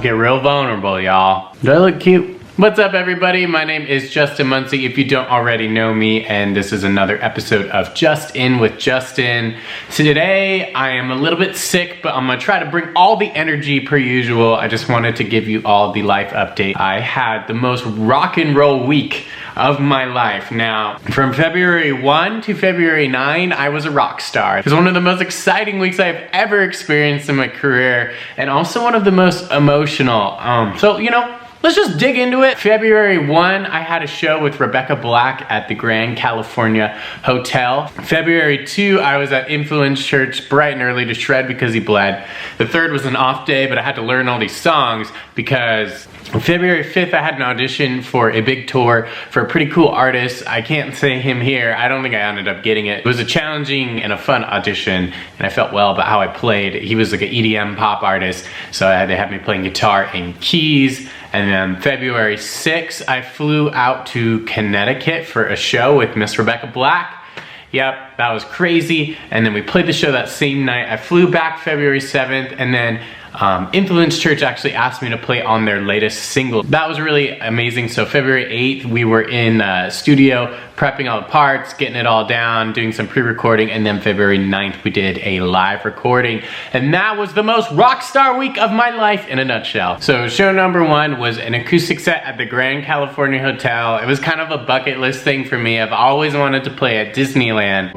to get real vulnerable, y'all. Do I look cute? What's up, everybody? My name is Justin Muncy, if you don't already know me, and this is another episode of Just In with Justin. So today, I am a little bit sick, but I'm gonna try to bring all the energy per usual. I just wanted to give you all the life update. I had the most rock and roll week of my life. Now, from February 1 to February 9, I was a rock star. It was one of the most exciting weeks I've ever experienced in my career, and also one of the most emotional. Let's just dig into it. February 1, I had a show with Rebecca Black at the Grand California Hotel. February 2, I was at Influence Church bright and early to shred because he bled. The 3rd was an off day, but I had to learn all these songs because on February 5th, I had an audition for a big tour for a pretty cool artist. I can't say him here. I don't think I ended up getting it. It was a challenging and a fun audition, and I felt well about how I played. He was like an EDM pop artist, so they had me playing guitar and keys. And then February 6th, I flew out to Connecticut for a show with Miss Rebecca Black. Yep, that was crazy. And then we played the show that same night. I flew back February 7th, and then Influence Church actually asked me to play on their latest single. That was really amazing. So February 8th, we were in studio, prepping all the parts, getting it all down, doing some pre-recording, and then February 9th, we did a live recording. And that was the most rock star week of my life in a nutshell. So show number 1 was an acoustic set at the Grand California Hotel. It was kind of a bucket list thing for me. I've always wanted to play at Disneyland.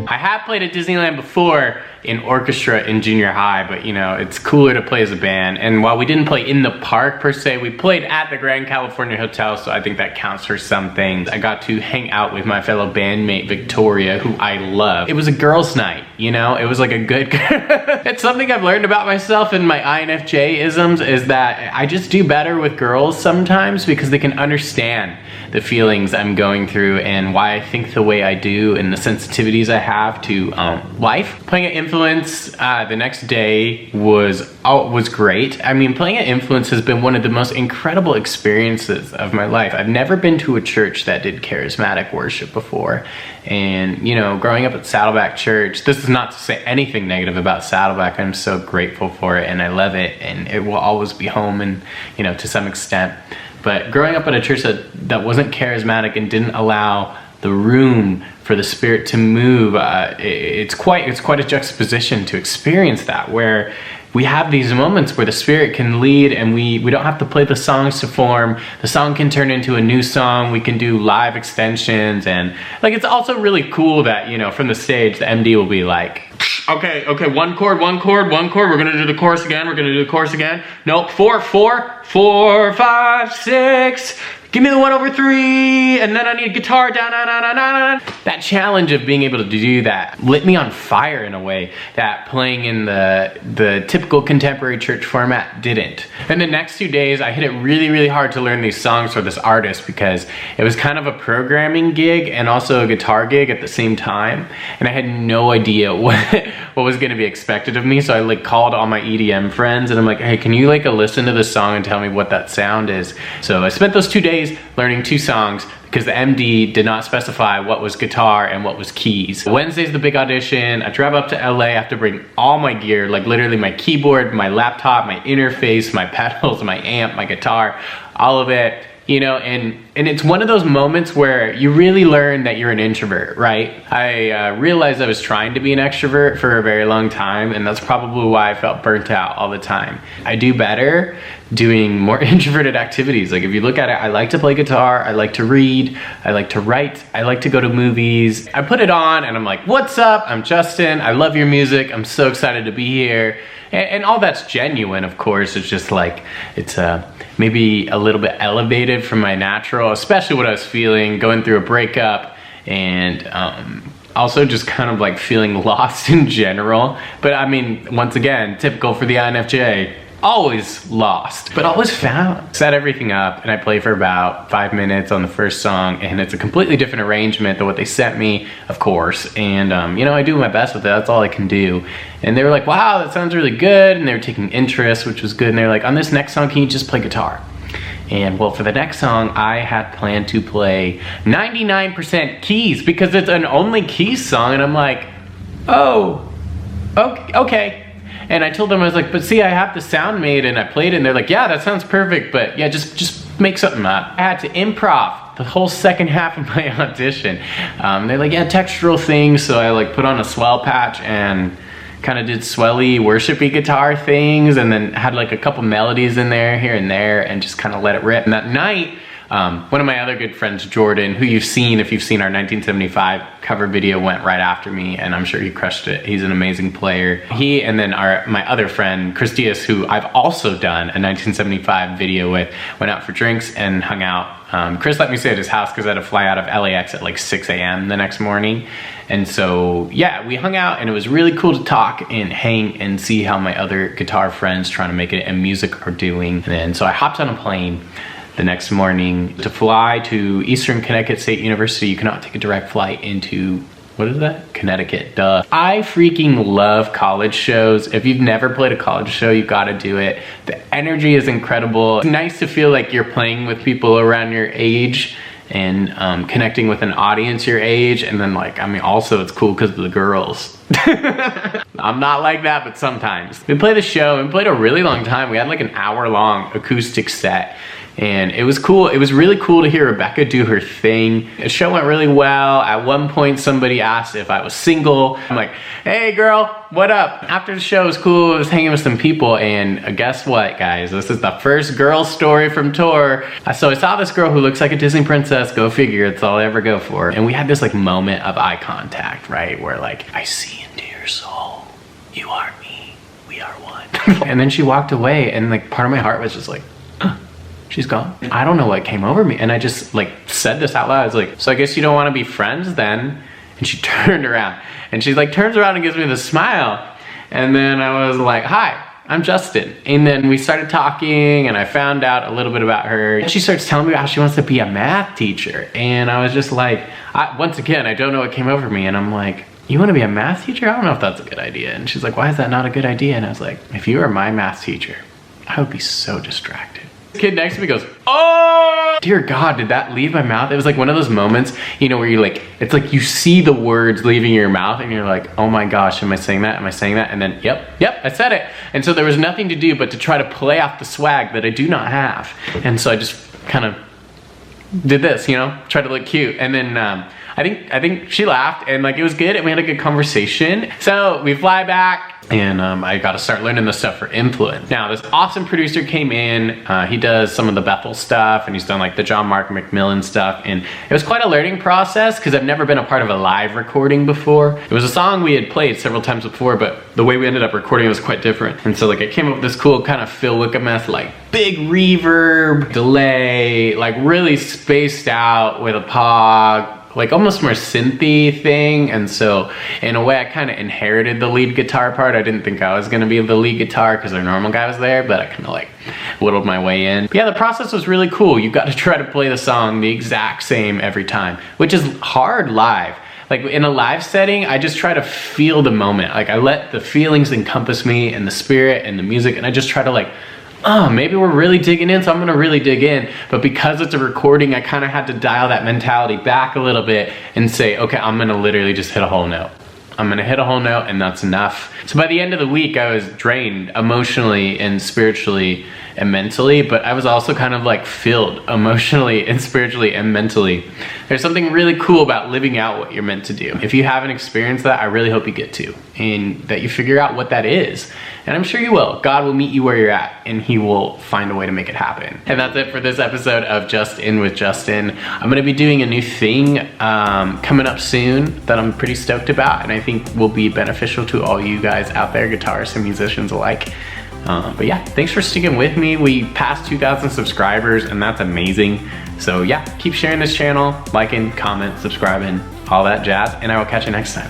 I have played at Disneyland before in orchestra in junior high, but you know, it's cooler to play as a band. And while we didn't play in the park per se, we played at the Grand California Hotel, so I think that counts for something. I got to hang out with my fellow bandmate Victoria, who I love. It was a girls' night, you know? It was like a good... It's something I've learned about myself in my INFJ-isms is that I just do better with girls sometimes because they can understand the feelings I'm going through and why I think the way I do and the sensitivities I have to life. Playing at Influence the next day was great. I mean, playing at Influence has been one of the most incredible experiences of my life. I've never been to a church that did charismatic worship before. And, you know, growing up at Saddleback Church, this is not to say anything negative about Saddleback. I'm so grateful for it and I love it, and it will always be home, and, you know, to some extent. But growing up at a church that wasn't charismatic and didn't allow the room for the Spirit to move, it's quite a juxtaposition to experience that, where we have these moments where the Spirit can lead and we don't have to play the songs to form. The song can turn into a new song. We can do live extensions, and like, it's also really cool that, you know, from the stage, the MD will be like, okay, one chord, we're gonna do the chorus again, Nope, 4, 5, 6, give me the 1/3, and then I need guitar, down. That challenge of being able to do that lit me on fire in a way that playing in the typical contemporary church format didn't. And the next 2 days, I hit it really hard to learn these songs for this artist because it was kind of a programming gig and also a guitar gig at the same time. And I had no idea what was gonna be expected of me. So I like called all my EDM friends and I'm like, hey, can you like listen to this song and tell me what that sound is? So I spent those 2 days learning 2 songs because the MD did not specify what was guitar and what was keys. Wednesday's the big audition. I drive up to LA. I have to bring all my gear, like literally my keyboard, my laptop, my interface, my pedals, my amp, my guitar, all of it. You know, and it's one of those moments where you really learn that you're an introvert, right? I realized I was trying to be an extrovert for a very long time, and that's probably why I felt burnt out all the time. I do better doing more introverted activities. Like if you look at it, I like to play guitar, I like to read, I like to write, I like to go to movies. I put it on and I'm like, what's up? I'm Justin, I love your music, I'm so excited to be here. And all that's genuine, of course. It's just like, it's maybe a little bit elevated from my natural, especially what I was feeling, going through a breakup, and also just kind of like feeling lost in general. But I mean, once again, typical for the INFJ, always lost, but always found. Set everything up and I play for about 5 minutes on the first song, and it's a completely different arrangement than what they sent me, of course. And you know, I do my best with it, that's all I can do. And they were like, wow, that sounds really good. And they were taking interest, which was good. And they were like, on this next song, can you just play guitar? And well, for the next song, I had planned to play 99% keys because it's an only keys song. And I'm like, oh, okay. And I told them, I was like, but see, I have the sound made and I played it, and they're like, yeah, that sounds perfect, but yeah, just make something up. I had to improv the whole second half of my audition. They're like, yeah, textural things, so I like put on a swell patch and kind of did swelly worshipy guitar things, and then had like a couple melodies in there, here and there, and just kind of let it rip. And that night, one of my other good friends, Jordan, who you've seen if you've seen our 1975 cover video, went right after me, and I'm sure he crushed it. He's an amazing player. He and then my other friend, Chris Diaz, who I've also done a 1975 video with, went out for drinks and hung out. Chris let me stay at his house because I had to fly out of LAX at like 6 a.m. the next morning. And so, yeah, we hung out, and it was really cool to talk and hang and see how my other guitar friends trying to make it in music are doing. And then, so I hopped on a plane the next morning to fly to Eastern Connecticut State University. You cannot take a direct flight into, what is that? Connecticut, duh. I freaking love college shows. If you've never played a college show, you gotta do it. The energy is incredible. It's nice to feel like you're playing with people around your age and connecting with an audience your age. And then like, I mean, also it's cool because of the girls. I'm not like that, but sometimes. We played the show and played a really long time. We had like an hour-long acoustic set. And it was cool. It was really cool to hear Rebecca do her thing. The show went really well. At one point, somebody asked if I was single. I'm like, hey girl, what up? After the show was cool, I was hanging with some people, and guess what, guys? This is the first girl story from tour. So I saw this girl who looks like a Disney princess, go figure, it's all I ever go for. And we had this like moment of eye contact, right? Where like, I see into your soul. You are me, we are one. And then she walked away, and like part of my heart was just like, she's gone. I don't know what came over me, and I just like said this out loud. I was like, so I guess you don't want to be friends then? And she turned around, and she like turns around and gives me the smile. And then I was like, hi, I'm Justin. And then we started talking, and I found out a little bit about her. And she starts telling me how she wants to be a math teacher. And I was just like, once again, I don't know what came over me. And I'm like, you want to be a math teacher? I don't know if that's a good idea. And she's like, why is that not a good idea? And I was like, if you were my math teacher, I would be so distracted. Kid next to me goes, oh, dear God, did that leave my mouth? It was like one of those moments, you know, where you like, it's like you see the words leaving your mouth and you're like, oh my gosh, am I saying that? Am I saying that? And then, yep, I said it. And so there was nothing to do but to try to play off the swag that I do not have. And so I just kind of did this, you know, tried to look cute. And then I think she laughed, and like it was good, and we had a good conversation. So we fly back, and I got to start learning the stuff for Influence. Now this awesome producer came in. He does some of the Bethel stuff, and he's done like the John Mark McMillan stuff, and it was quite a learning process because I've never been a part of a live recording before. It was a song we had played several times before, but the way we ended up recording it was quite different. And so like I came up with this cool kind of Phil Wickameth, like big reverb, delay, like really spaced out with a pog, like almost more synthy thing. And so in a way I kind of inherited the lead guitar part. I didn't think I was gonna be the lead guitar because our normal guy was there, but I kind of like whittled my way in. But yeah, the process was really cool. You got to try to play the song the exact same every time, which is hard live. Like in a live setting, I just try to feel the moment. Like I let the feelings encompass me and the spirit and the music, and I just try to like, oh, maybe we're really digging in, so I'm gonna really dig in. But because it's a recording, I kind of had to dial that mentality back a little bit and say, okay, I'm gonna literally just hit a whole note. I'm gonna hit a whole note, and that's enough. So by the end of the week, I was drained emotionally and spiritually and mentally, but I was also kind of like filled emotionally and spiritually and mentally. There's something really cool about living out what you're meant to do. If you haven't experienced that, I really hope you get to, and that you figure out what that is. And I'm sure you will. God will meet you where you're at, and he will find a way to make it happen. And that's it for this episode of Just In with Justin. I'm gonna be doing a new thing coming up soon that I'm pretty stoked about, and I think will be beneficial to all you guys out there, guitarists and musicians alike. But yeah, thanks for sticking with me. We passed 2,000 subscribers, and that's amazing. So yeah, keep sharing this channel, liking, comment, subscribing, all that jazz, and I will catch you next time.